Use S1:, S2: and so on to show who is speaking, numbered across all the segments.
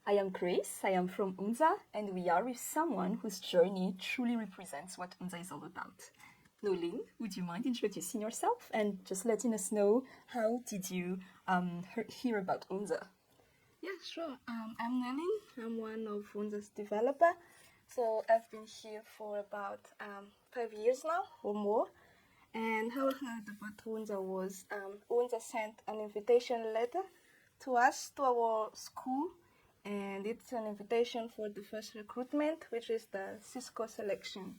S1: I am Grace, I am from Onja, and we are with someone whose journey truly represents what Onja is all about. Noeline, would you mind introducing yourself and just letting us know how did you hear about Onja?
S2: Yeah, sure. I'm Noeline. I'm one of Onja's developer. So I've been here for about 5 years now or more. And how I heard about Onja was Onja sent an invitation letter to us, to our school. And it's an invitation for the first recruitment, which is the Cisco selection.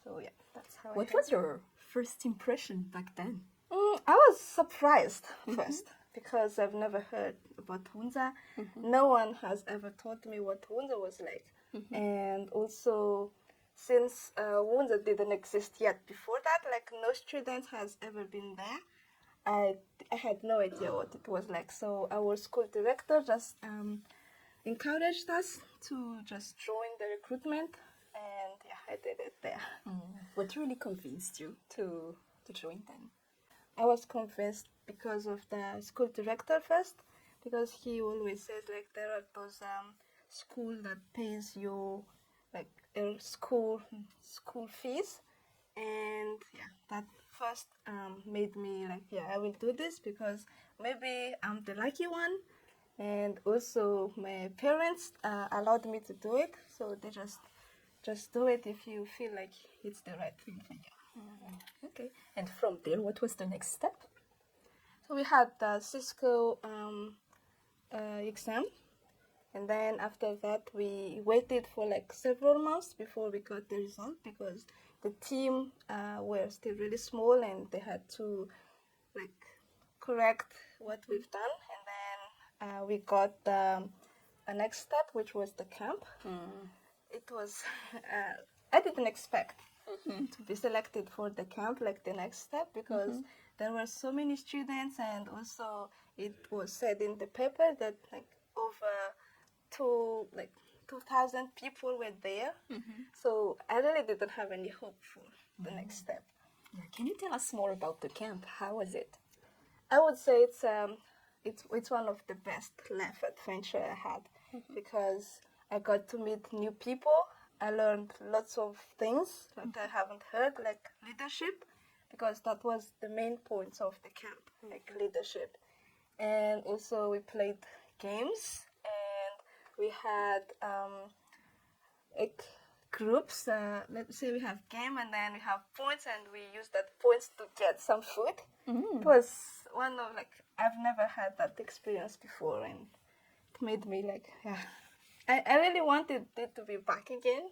S2: So yeah, that's how
S1: What was your first impression back then?
S2: I was surprised first because I've never heard about Onja. No one has ever told me what Onja was like. And also, since Onja didn't exist yet before that, like no student has ever been there, I had no idea what it was like. So our school director just encouraged us to just join the recruitment, and yeah, I did it there.
S1: What really convinced you to join them?
S2: I was convinced because of the school director first, because he always says like there are those school that pays you like school fees, and yeah, that first made me like, yeah, I will do this because maybe I'm the lucky one, and also my parents allowed me to do it, so they just do it if you feel like it's the right thing for you.
S1: Okay, and from there, what was the next step?
S2: So we had the Cisco exam, and then after that we waited for like several months before we got the result, because the team were still really small and they had to like correct what we've done, and then we got the next step, which was the camp. It was I didn't expect to be selected for the camp, like the next step, because there were so many students, and also it was said in the paper that like over 2,000 people were there. So I really didn't have any hope for the next step.
S1: Yeah, can you tell us more about the camp? How was it?
S2: I would say it's one of the best life adventure I had, because I got to meet new people. I learned lots of things that I haven't heard, like leadership, because that was the main points of the camp, like leadership. And also we played games, and we had like groups. Let's say we have game, and then we have points, and we use that points to get some food. It was one of like, I've never had that experience before, and it made me like, yeah, I really wanted it to be back again.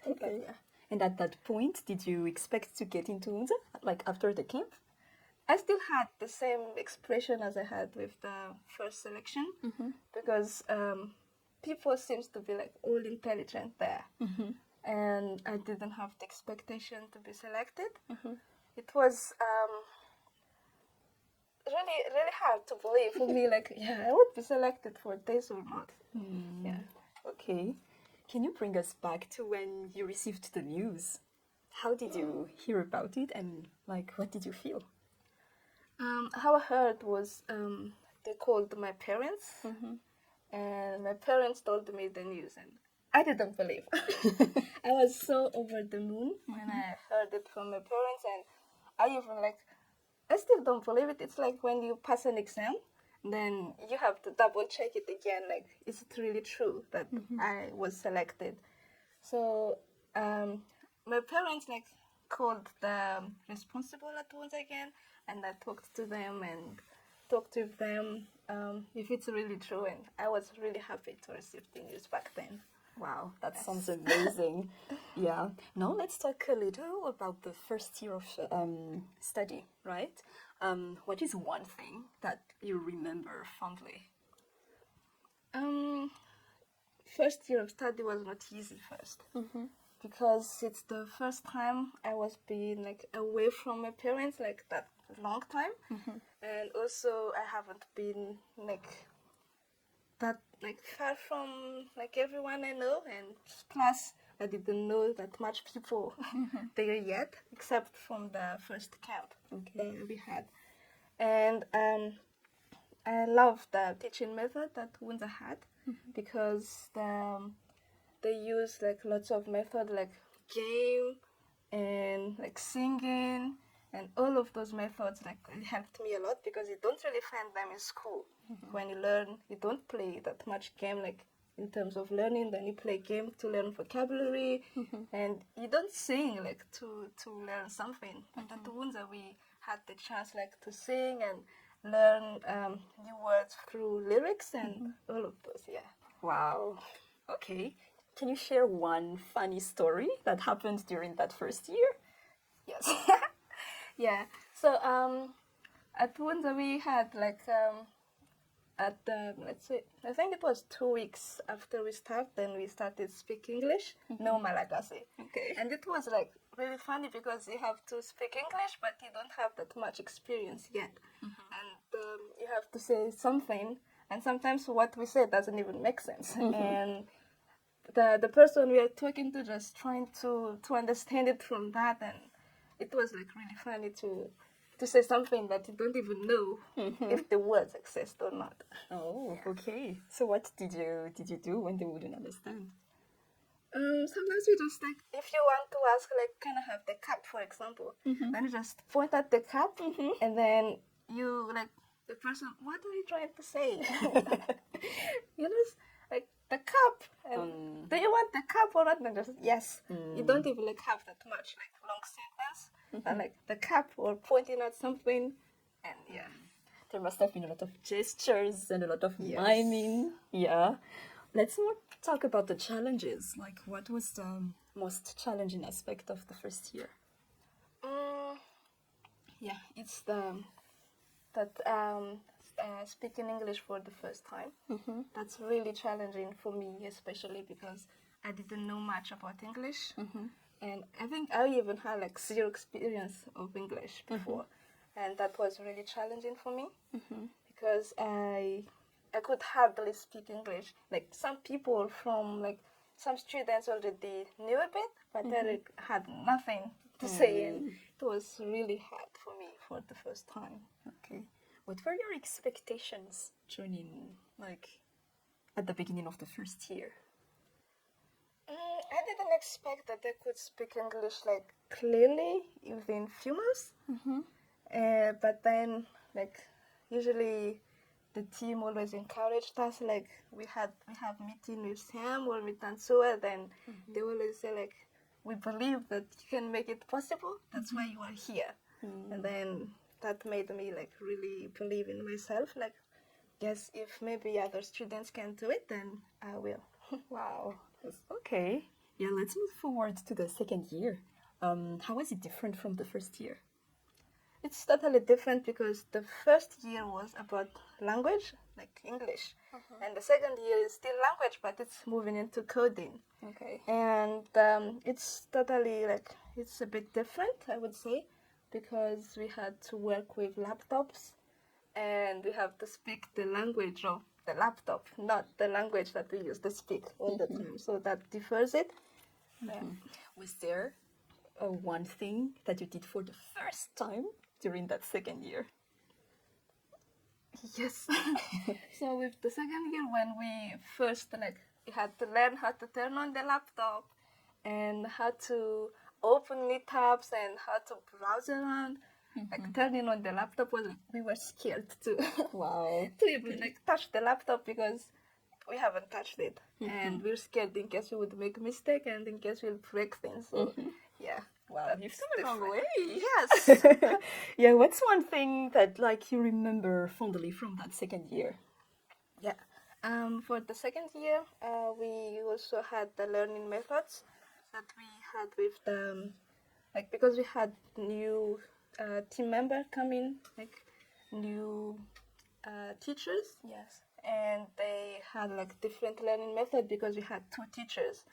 S1: Okay. Yeah. And at that point, did you expect to get into Onja, like after the camp?
S2: I still had the same expression as I had with the first selection, because people seems to be like all intelligent there, and I didn't have the expectation to be selected. It was really hard to believe for me, like, yeah, I would be selected for this or not. Yeah.
S1: Okay. Can you bring us back to when you received the news? How did you hear about it, and like what did you feel?
S2: How I heard was they called my parents, and my parents told me the news, and I didn't believe. I was so over the moon when I heard it from my parents, and I even like, I still don't believe it. It's like when you pass an exam, then you have to double check it again. Like, is it really true that I was selected? So my parents like called the responsible at once again, and I talked to them and talked with them if it's really true. And I was really happy to receive the news back then.
S1: Wow, that sounds amazing. Yeah. Now let's talk a little about the first year of study, right? What is one thing that you remember fondly?
S2: First year of study was not easy first, because it's the first time I was being like away from my parents like that long time, and also I haven't been like that like far from like everyone I know, and plus I didn't know that much people there yet, except from the first camp that we had. And I love the teaching method that Onja had because they use like lots of method like game and like singing and all of those methods like it helped me a lot because you don't really find them in school. When you learn, you don't play that much game like in terms of learning. Then you play game to learn vocabulary, and you don't sing like to learn something. But at Onja we had the chance like to sing and learn new words through lyrics and all of those. Yeah.
S1: Wow. Okay. Can you share one funny story that happened during that first year?
S2: Yes. Yeah. So at Onja we had like at the let's say I think it was 2 weeks after we started, then we started speak English, no Malagasy.
S1: Okay.
S2: And it was like really funny because you have to speak English, but you don't have that much experience yet, and you have to say something, and sometimes what we say doesn't even make sense, and the person we are talking to just trying to understand it from that, and it was like really funny to say something that you don't even know if the words exist or not.
S1: Oh, okay. So what did you do when they wouldn't understand?
S2: Sometimes you just like if you want to ask like can I have the cup for example, then you just point at the cup and then you like the person what are you trying to say? You just like the cup and do you want the cup or not? Then just yes. You don't even like have that much like long sentence. And like the cup or pointing at something and yeah.
S1: There must have been a lot of gestures and a lot of miming. Yeah. Let's more talk about the challenges. Like, what was the most challenging aspect of the first year?
S2: Yeah, it's speaking English for the first time. That's really challenging for me, especially because I didn't know much about English, and I think I even had like zero experience of English before, and that was really challenging for me because I could hardly speak English. Like some people from like some students already knew a bit, but they had nothing to say, and it was really hard for me for the first time.
S1: Okay. What were your expectations joining, like, at the beginning of the first year?
S2: I didn't expect that they could speak English like clearly within few months. But then, like, usually the team always encouraged us. Like we have meeting with Sam or with Tansua, then they always say like, we believe that you can make it possible. That's why you are here. And then that made me like really believe in myself. Like, guess if maybe other students can do it, then I will.
S1: Wow. Okay. Yeah, let's move forward to the second year. How was it different from the first year?
S2: It's totally different because the first year was about language, like English, and the second year is still language, but it's moving into coding.
S1: Okay.
S2: And it's totally like it's a bit different, I would say, because we had to work with laptops, and we have to speak the language of the laptop, not the language that we use to speak all the time. So that differs it.
S1: Was there one thing that you did for the first time during that second year?
S2: Yes. So with the second year, when we first like we had to learn how to turn on the laptop and how to open new tabs and how to browse around. Like turning on the laptop was like, we were scared to
S1: Wow.
S2: to even like touch the laptop because we haven't touched it, and we're scared in case we would make a mistake and in case we'll break things. So yeah.
S1: Wow, you've come a long way.
S2: Yes.
S1: Yeah, what's one thing that like you remember fondly from that second year?
S2: Yeah. For the second year, we also had the learning methods that we had with the, like, because we had new team member coming, like, new teachers.
S1: Yes.
S2: And they had, like, different learning method because we had two teachers.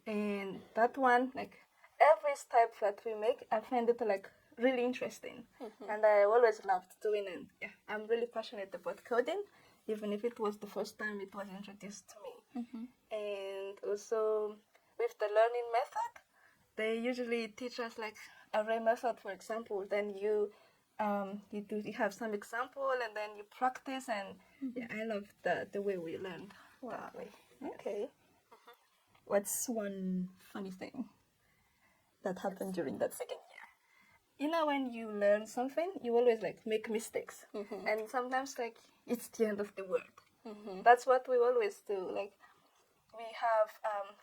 S2: And that one, like, every step that we make, I find it, like, really interesting. And I always loved doing it. Yeah, I'm really passionate about coding, even if it was the first time it was introduced to me. And also with the learning method, they usually teach us like array method, for example. Then you you have some example and then you practice, and yeah, I love the way we learned that way.
S1: Okay. What's one funny thing that happened during that second year?
S2: You know, when you learn something, you always like make mistakes, and sometimes like it's the end of the world. That's what we always do. Like we have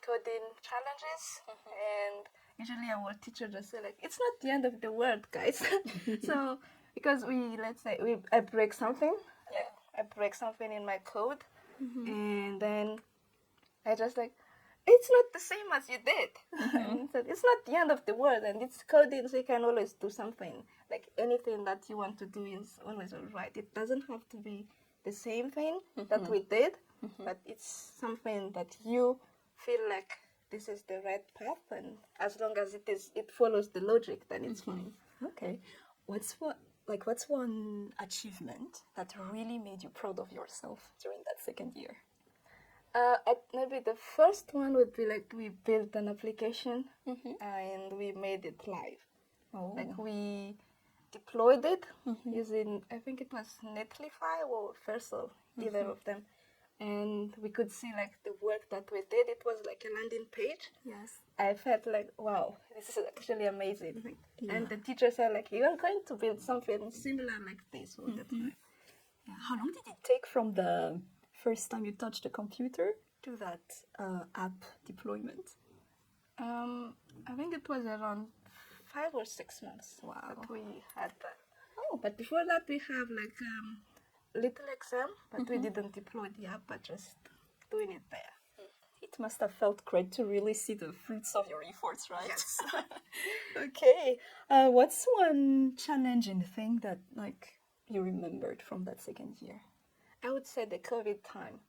S2: coding challenges, and usually our teacher just say like, it's not the end of the world, guys. So because let's say I break something, I break something in my code, and then I just like, it's not the same as you did. And so it's not the end of the world, and it's coding, so you can always do something. Like anything that you want to do is always all right. It doesn't have to be the same thing that we did, but it's something that you feel like this is the right path, and as long as it follows the logic, then it's fine.
S1: Okay. What's one achievement that really made you proud of yourself during that second year?
S2: Maybe the first one would be like we built an application and we made it live.
S1: Oh.
S2: Like we deployed it using, I think it was Netlify or Versal, either of them. And we could see like the work that we did. It was like a landing page.
S1: Yes.
S2: I felt like, wow, this is actually amazing. And the teacher said like, you are going to build something similar like this all the time.
S1: Yeah. How long did it take from the first time you touched the computer to that app deployment?
S2: I think it was around 5 or 6 months that we had that.
S1: Oh.
S2: But before that, we have like little exam, but we didn't deploy the app, but just doing it there.
S1: It must have felt great to really see the fruits of your efforts, right?
S2: Yes.
S1: Okay. What's one challenging thing that you remembered from that second year?
S2: I would say the COVID time,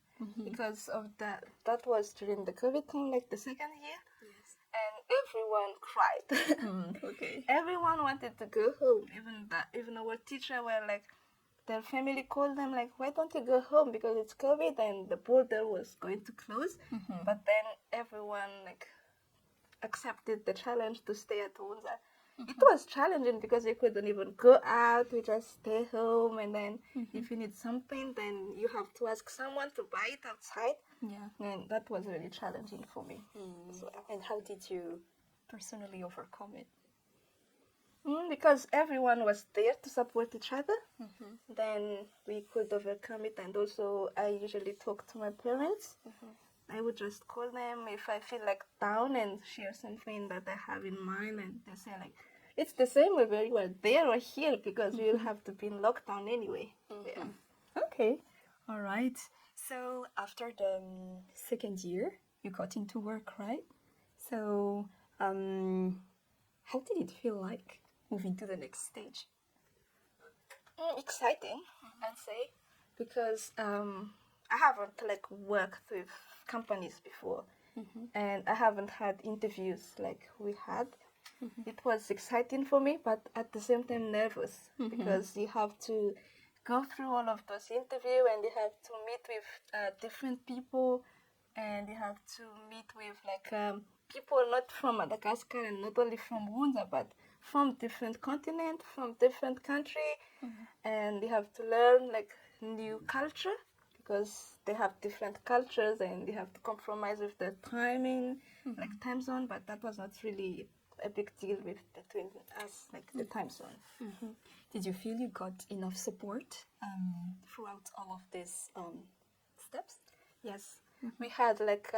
S2: because of that was during the COVID time, like the second year.
S1: Yes.
S2: And everyone cried.
S1: Okay.
S2: Everyone wanted to go home. Even our teacher were like, their family called them like, why don't you go home, because it's COVID and the border was going to close. But then everyone like accepted the challenge to stay at Onja. It was challenging because you couldn't even go out. We just stay home, and then if you need something, then you have to ask someone to buy it outside.
S1: Yeah.
S2: And that was really challenging for me.
S1: So, and how did you personally overcome it?
S2: Because everyone was there to support each other, then we could overcome it. And also, I usually talk to my parents. I would just call them if I feel like down and share something that I have in mind, and they say like, it's the same whether you are there or here, because we will have to be in lockdown anyway. Yeah.
S1: Okay. All right. So after the second year, you got into work, right? So how did it feel like moving to the next stage?
S2: Exciting, I'd say, because I haven't like worked with companies before, and I haven't had interviews like we had. It was exciting for me, but at the same time nervous, because you have to go through all of those interviews, and you have to meet with different people, and you have to meet with like people not from Madagascar and not only from Onja, but from different continent, from different country, and you have to learn like new culture, because they have different cultures, and you have to compromise with the timing, like time zone. But that was not really a big deal between us, like the time zone.
S1: Did you feel you got enough support throughout all of these steps?
S2: Yes, we had like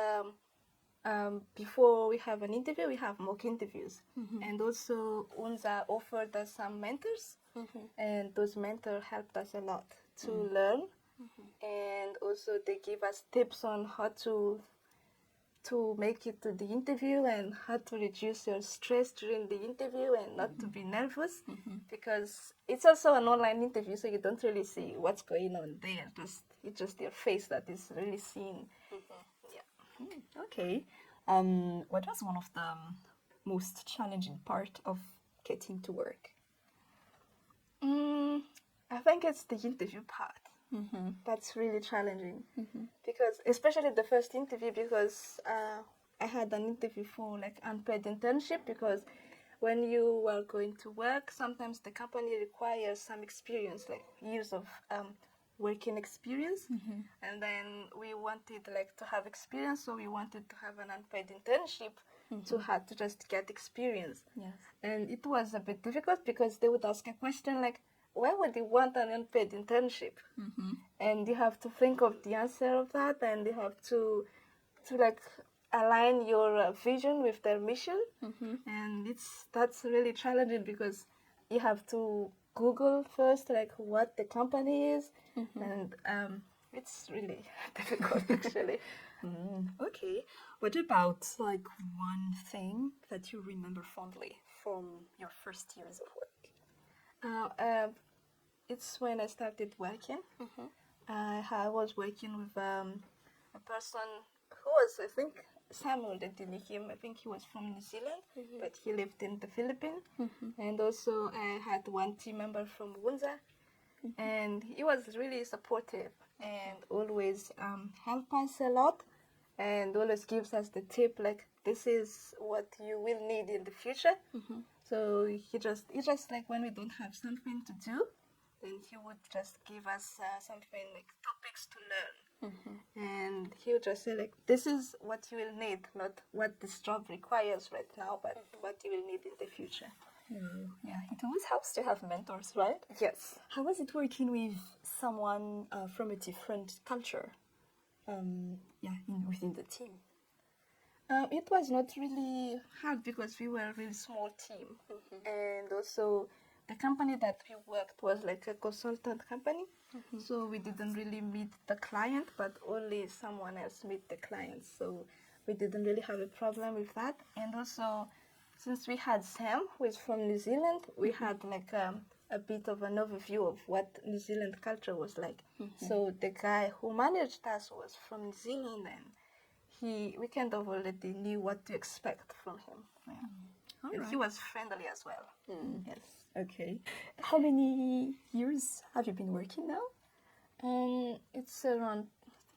S2: before we have an interview, we have mock interviews, and also Onja offered us some mentors, and those mentors helped us a lot to learn, and also they give us tips on how to make it to the interview, and how to reduce your stress during the interview, and not to be nervous, because it's also an online interview, so you don't really see what's going on there. It's just your face that is really seen.
S1: Okay. What was one of the most challenging part of getting to work?
S2: I think it's the interview part. That's really challenging, because especially the first interview, because I had an interview for like unpaid internship, because when you are going to work, sometimes the company requires some experience, like years of working experience. And then we wanted like to have experience, so we wanted to have an unpaid internship to have to just get experience.
S1: Yes.
S2: And it was a bit difficult because they would ask a question like, why would you want an unpaid internship? And you have to think of the answer of that, and you have to like align your vision with their mission. And that's really challenging because you have to Google first like what the company is, and it's really difficult actually.
S1: Okay. What about like one thing that you remember fondly from your first years of work?
S2: It's when I started working. I was working with a person who was, I think, Samuel, the Dinikim. I think he was from New Zealand, but he lived in the Philippines. And also I had one team member from Onja, and he was really supportive and always help us a lot, and always gives us the tip like, this is what you will need in the future. So he just like when we don't have something to do, then he would just give us something like topics to learn. And he would just say like, this is what you will need, not what this job requires right now, but what you will need in the future.
S1: Yeah, it always helps to have mentors, right?
S2: Yes.
S1: How was it working with someone from a different culture? Within the team.
S2: It was not really hard because we were a really small team. And also the company that we worked was like a consultant company. So we didn't really meet the client, but only someone else meet the client. So we didn't really have a problem with that. And also, since we had Sam, who is from New Zealand, we had like a bit of an overview of what New Zealand culture was like. So the guy who managed us was from New Zealand, and we kind of already knew what to expect from him. And he was friendly as well. Yes.
S1: Okay. How many years have you been working now?
S2: It's around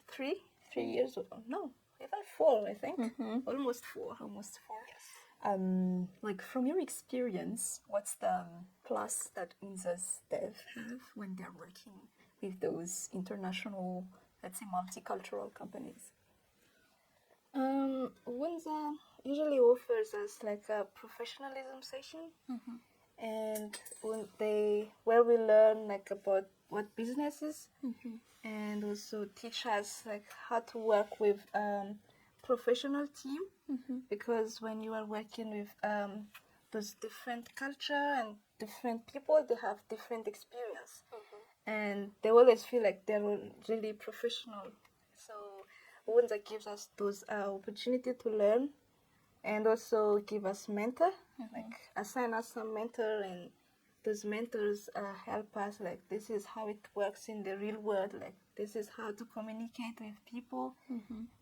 S2: 3 years. No, even 4, I think. Almost 4.
S1: Almost 4.
S2: Yes.
S1: Like from your experience, what's the plus that Unza's dev have when they're working with those international, let's say, multicultural companies?
S2: Unza usually offers us like a professionalism session, and where we learn like about what business is, and also teach us like how to work with professional team, because when you are working with those different culture and different people, they have different experience, and they always feel like they're really professional. So Unza gives us those opportunity to learn, and also give us mentor, like assign us some mentor, and those mentors help us like, this is how it works in the real world, like this is how to communicate with people.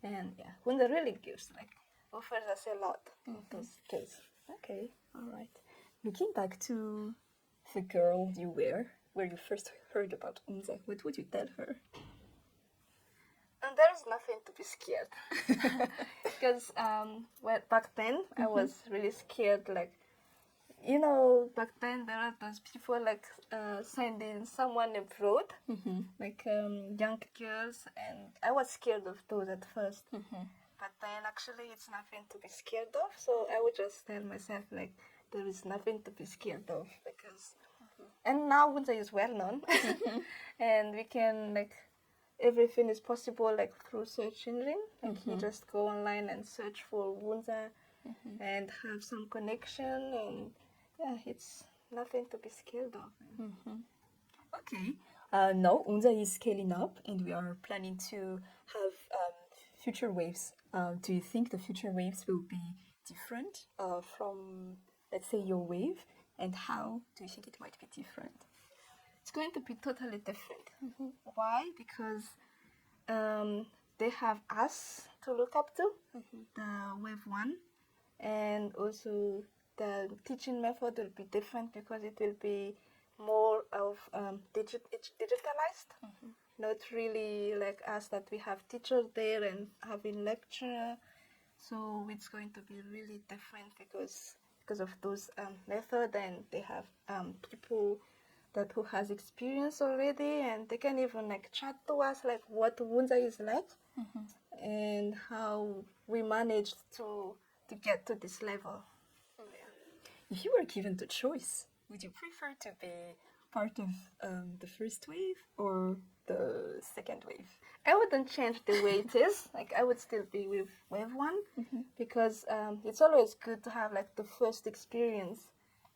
S2: And yeah, Unza really offers us a lot in those skills.
S1: Okay, all right. Looking back to the girl you were, where you first heard about Unza, what would you tell her?
S2: And there's nothing to be scared, because back then I was really scared. Like, back then there are those people like sending someone abroad, like young girls, and I was scared of those at first. But then actually it's nothing to be scared of. So I would just tell myself like, there is nothing to be scared of, because and now Unza is well known, and we can like, everything is possible like through search engine. Like you just go online and search for Unza and have some connection, and yeah, it's nothing to be scared of.
S1: Okay. Now Unza is scaling up, and we are planning to have future waves. Do you think the future waves will be different from, let's say, your wave? And how do you think it might be different?
S2: It's going to be totally different. Why? Because they have us to look up to, the wave 1, and also the teaching method will be different because it will be more of digitalized, not really like us that we have teachers there and having lecture. So it's going to be really different because because of those method, and they have people that who has experience already, and they can even like chat to us like what Onja is like and how we managed to get to this level.
S1: If you were given the choice, would you prefer to be part of the first wave or the second wave?
S2: I wouldn't change the way it is. Like I would still be with wave one because it's always good to have like the first experience.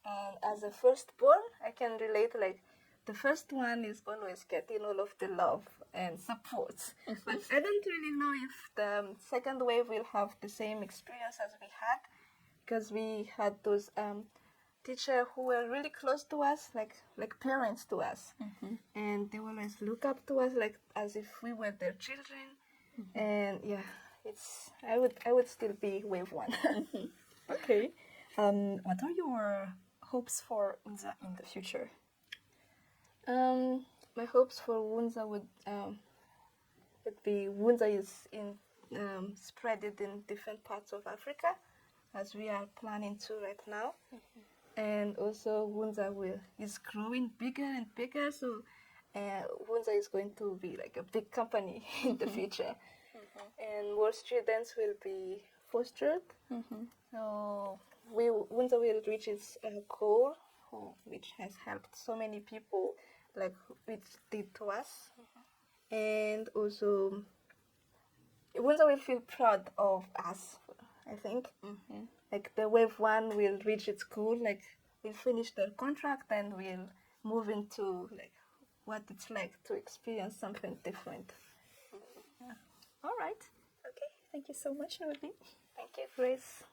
S2: And as a firstborn, I can relate like the first one is always getting all of the love and support. But I don't really know if the second wave will have the same experience as we had because we had those teachers who were really close to us, like parents to us, and they always look up to us like as if we were their children. And yeah, it's I would still be wave one.
S1: Okay. What are your hopes for Onja in the future?
S2: My hopes for Onja would be Onja is in spread it in different parts of Africa, as we are planning to right now. And also Onja is growing bigger and bigger, so Onja is going to be like a big company in the future, and more students will be fostered. So Onja will reach its goal, which has helped so many people, like which did to us, and also Onja will feel proud of us. I think. Like the wave one will reach its goal, like we'll finish the contract and we'll move into like what it's like to experience something different.
S1: All right. Okay. Thank you so much, Noeline.
S2: Thank you, Grace.